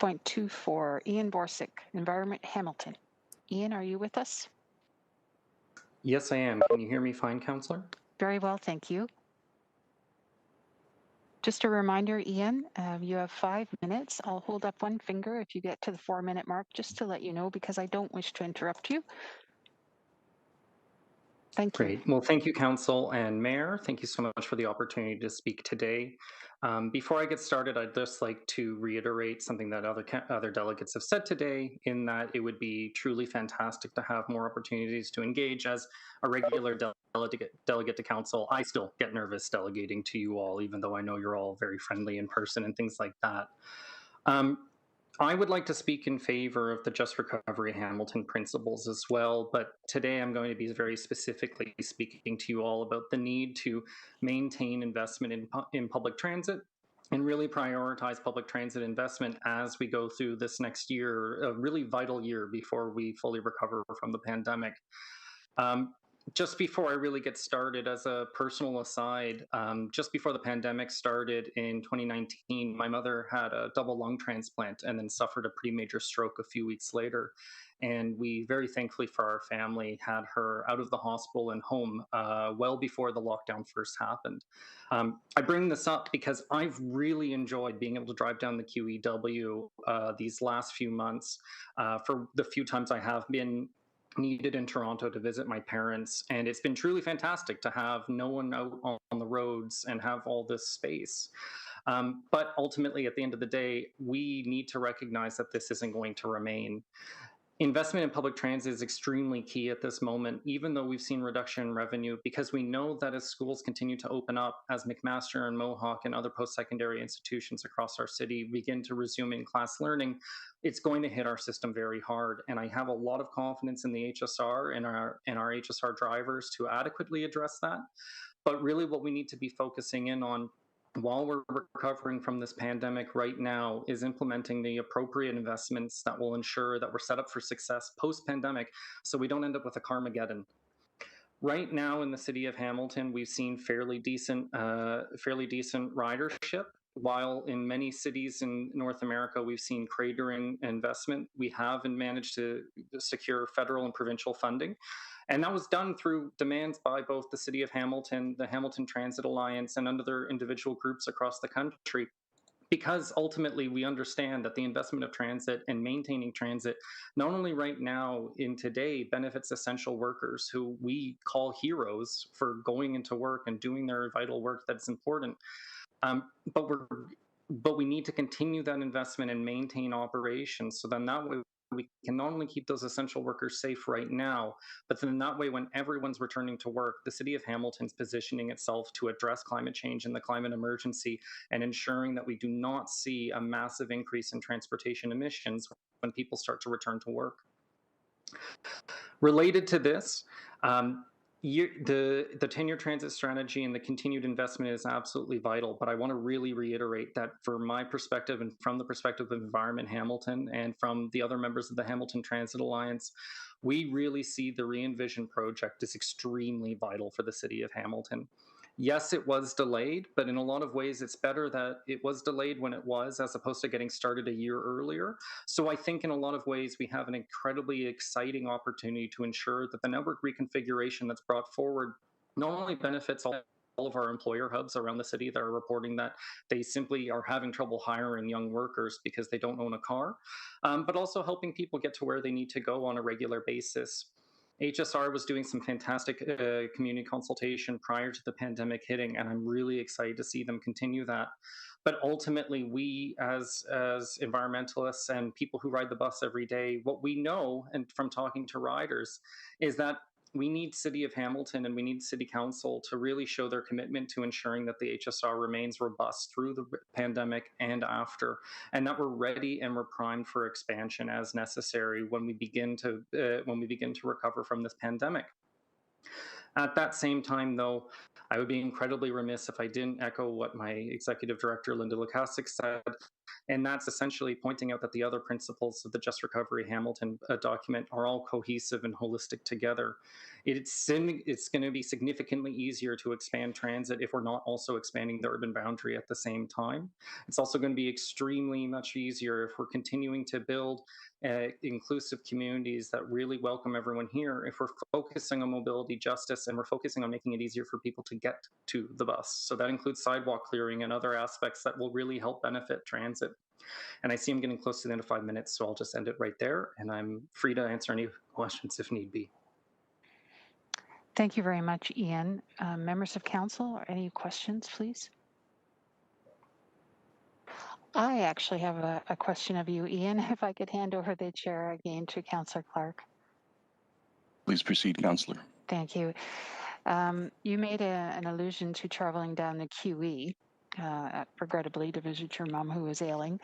6.24, Ian Borsuk, Environment Hamilton. Ian, are you with us? Yes, I am. Can you hear me fine, Councillor? Very well, thank you. Just a reminder, Ian, you have 5 minutes. I'll hold up one finger if you get to the 4-minute mark, just to let you know, because I don't wish to interrupt you. Thank you. Great. Well, thank you, Council and Mayor. Thank you so much for the opportunity to speak today. Before I get started, I'd just like to reiterate something that other delegates have said today, in that it would be truly fantastic to have more opportunities to engage. As a regular delegate to Council, I still get nervous delegating to you all, even though I know you're all very friendly in person and things like that. I would like to speak in favor of the Just Recovery Hamilton principles as well, but today I'm going to be very specifically speaking to you all about the need to maintain investment in public transit and really prioritize public transit investment as we go through this next year, a really vital year before we fully recover from the pandemic. Just before I really get started, as a personal aside, just before the pandemic started in 2019, my mother had a double lung transplant and then suffered a pretty major stroke a few weeks later. And we very thankfully for our family had her out of the hospital and home well before the lockdown first happened. I bring this up because I've really enjoyed being able to drive down the QEW these last few months. For the few times I have been needed in Toronto to visit my parents, and it's been truly fantastic to have no one out on the roads and have all this space. But ultimately, at the end of the day, we need to recognize that this isn't going to remain. Investment in public transit is extremely key at this moment, even though we've seen reduction in revenue, because we know that as schools continue to open up, as McMaster and Mohawk and other post-secondary institutions across our city begin to resume in-class learning, it's going to hit our system very hard. And I have a lot of confidence in the HSR and our HSR drivers to adequately address that. But really what we need to be focusing in on while we're recovering from this pandemic right now is implementing the appropriate investments that will ensure that we're set up for success post-pandemic, so we don't end up with a Carmageddon. Right now in the city of Hamilton, we've seen fairly decent ridership, while in many cities in North America, we've seen cratering investment. We haven't managed to secure federal and provincial funding. And that was done through demands by both the City of Hamilton, the Hamilton Transit Alliance, and other individual groups across the country. Because ultimately we understand that the investment of transit and maintaining transit, not only right now in today, benefits essential workers who we call heroes for going into work and doing their vital work that's important. But we need to continue that investment and maintain operations, so then that way we can not only keep those essential workers safe right now, but then that way when everyone's returning to work, the City of Hamilton's positioning itself to address climate change and the climate emergency and ensuring that we do not see a massive increase in transportation emissions when people start to return to work. Related to this, the 10-year transit strategy and the continued investment is absolutely vital, but I want to really reiterate that from my perspective and from the perspective of Environment Hamilton and from the other members of the Hamilton Transit Alliance, we really see the Re-Envision project as extremely vital for the city of Hamilton. Yes, it was delayed, but in a lot of ways, it's better that it was delayed when it was, as opposed to getting started a year earlier. So I think in a lot of ways, we have an incredibly exciting opportunity to ensure that the network reconfiguration that's brought forward not only benefits all of our employer hubs around the city that are reporting that they simply are having trouble hiring young workers because they don't own a car, but also helping people get to where they need to go on a regular basis. HSR was doing some fantastic community consultation prior to the pandemic hitting, and I'm really excited to see them continue that. But ultimately, we as environmentalists and people who ride the bus every day, what we know, and from talking to riders, is that we need City of Hamilton and we need City Council to really show their commitment to ensuring that the HSR remains robust through the pandemic and after, and that we're ready and we're primed for expansion as necessary when we begin to recover from this pandemic. At that same time, though, I would be incredibly remiss if I didn't echo what my executive director, Linda Lukasik, said, and that's essentially pointing out that the other principles of the Just Recovery Hamilton document are all cohesive and holistic together. it's going to be significantly easier to expand transit if we're not also expanding the urban boundary at the same time. It's also going to be extremely much easier if we're continuing to build inclusive communities that really welcome everyone here, if we're focusing on mobility justice and we're focusing on making it easier for people to get to the bus. So that includes sidewalk clearing and other aspects that will really help benefit transit. And I see I'm getting close to the end of 5 minutes, so I'll just end it right there, and I'm free to answer any questions if need be. Thank you very much, Ian. Members of council, any questions, please? I actually have a question of you, Ian, if I could hand over the chair again to Councillor Clark. Please proceed, Councillor. Thank you. You made an allusion to traveling down the QE, regrettably, to visit your mom who was ailing.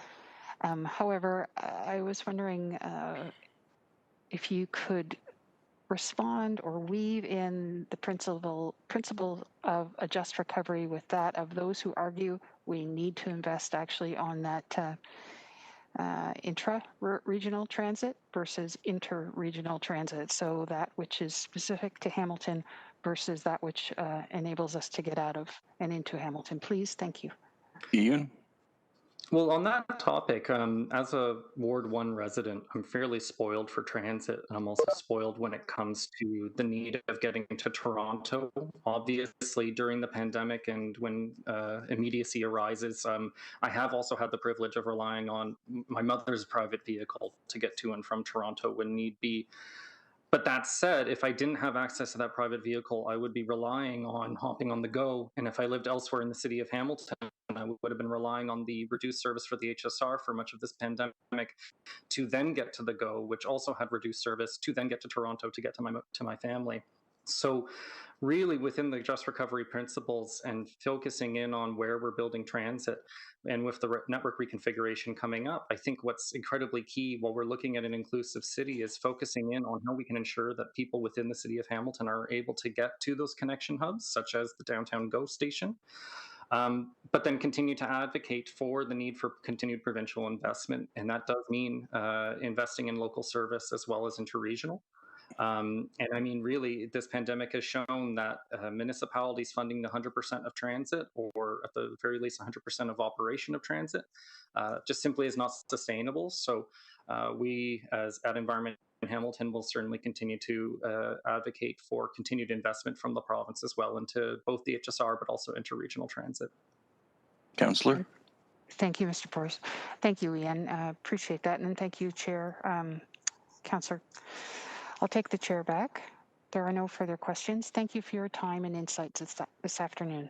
However, I was wondering if you could respond or weave in the principle of a just recovery with that of those who argue we need to invest actually on that intra-regional transit versus inter-regional transit. So that which is specific to Hamilton versus that which enables us to get out of and into Hamilton. Please, thank you. Ian? Well, on that topic, as a Ward 1 resident, I'm fairly spoiled for transit, and I'm also spoiled when it comes to the need of getting to Toronto. Obviously, during the pandemic and when immediacy arises, I have also had the privilege of relying on my mother's private vehicle to get to and from Toronto when need be. But that said, if I didn't have access to that private vehicle, I would be relying on hopping on the go. And if I lived elsewhere in the city of Hamilton, I would have been relying on the reduced service for the HSR for much of this pandemic to then get to the go, which also had reduced service, to then get to Toronto to get to my family. So really within the Just Recovery principles and focusing in on where we're building transit, and with the network reconfiguration coming up, I think what's incredibly key while we're looking at an inclusive city is focusing in on how we can ensure that people within the city of Hamilton are able to get to those connection hubs, such as the downtown GO station, but then continue to advocate for the need for continued provincial investment. And that does mean investing in local service as well as interregional. And I mean, really, this pandemic has shown that municipalities funding the 100% of transit, or at the very least 100% of operation of transit, just simply is not sustainable. So we, as at Environment in Hamilton, will certainly continue to advocate for continued investment from the province as well into both the HSR, but also interregional transit. Councillor? Thank you, Mr. Porras. Thank you, Ian. Appreciate that. And thank you, Chair. Councillor. I'll take the chair back. There are no further questions. Thank you for your time and insights this afternoon.